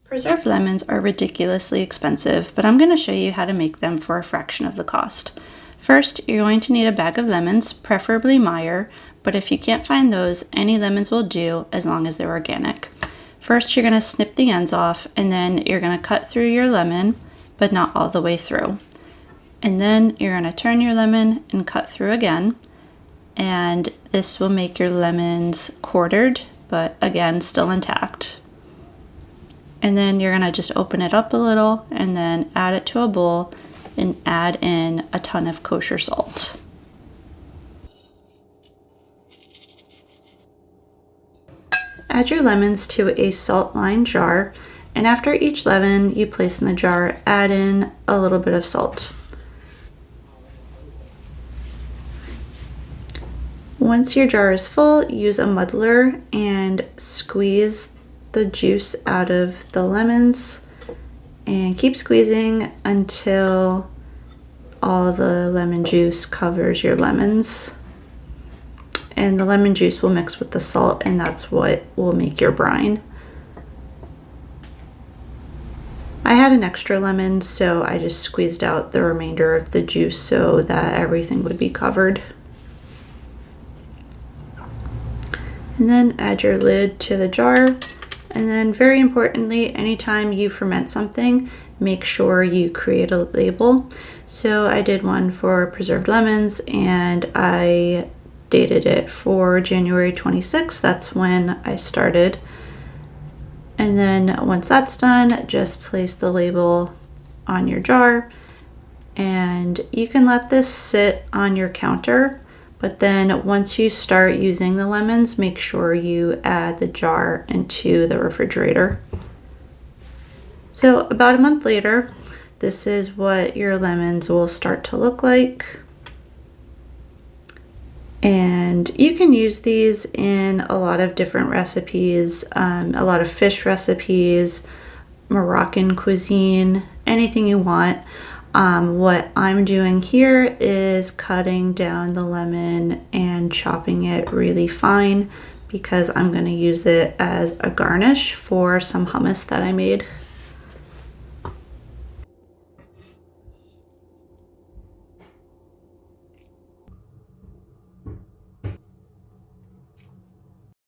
Preserved lemons are ridiculously expensive, but I'm going to show you how to make them for a fraction of the cost. First, you're going to need a bag of lemons, preferably Meyer, but if you can't find those, any lemons will do as long as they're organic. First, you're going to snip the ends off, and then you're going to cut through your lemon, but not all the way through. And then you're going to turn your lemon and cut through again, and this will make your lemons quartered, but again, still intact. And then you're going to just open it up a little and then add it to a bowl and add in a ton of kosher salt. Add your lemons to a salt-lined jar, and after each lemon you place in the jar, add in a little bit of salt. Once your jar is full, use a muddler and squeeze the juice out of the lemons and keep squeezing until all the lemon juice covers your lemons. And the lemon juice will mix with the salt, and that's what will make your brine. I had an extra lemon, so I just squeezed out the remainder of the juice so that everything would be covered. And then add your lid to the jar. And then very importantly, anytime you ferment something, make sure you create a label. So I did one for preserved lemons, and I dated it for January 26th. That's when I started. And then once that's done, just place the label on your jar, and you can let this sit on your counter. But then once you start using the lemons, make sure you add the jar into the refrigerator. So about a month later, this is what your lemons will start to look like. And you can use these in a lot of different recipes, a lot of fish recipes, Moroccan cuisine, anything you want. What I'm doing here is cutting down the lemon and chopping it really fine because I'm going to use it as a garnish for some hummus that I made.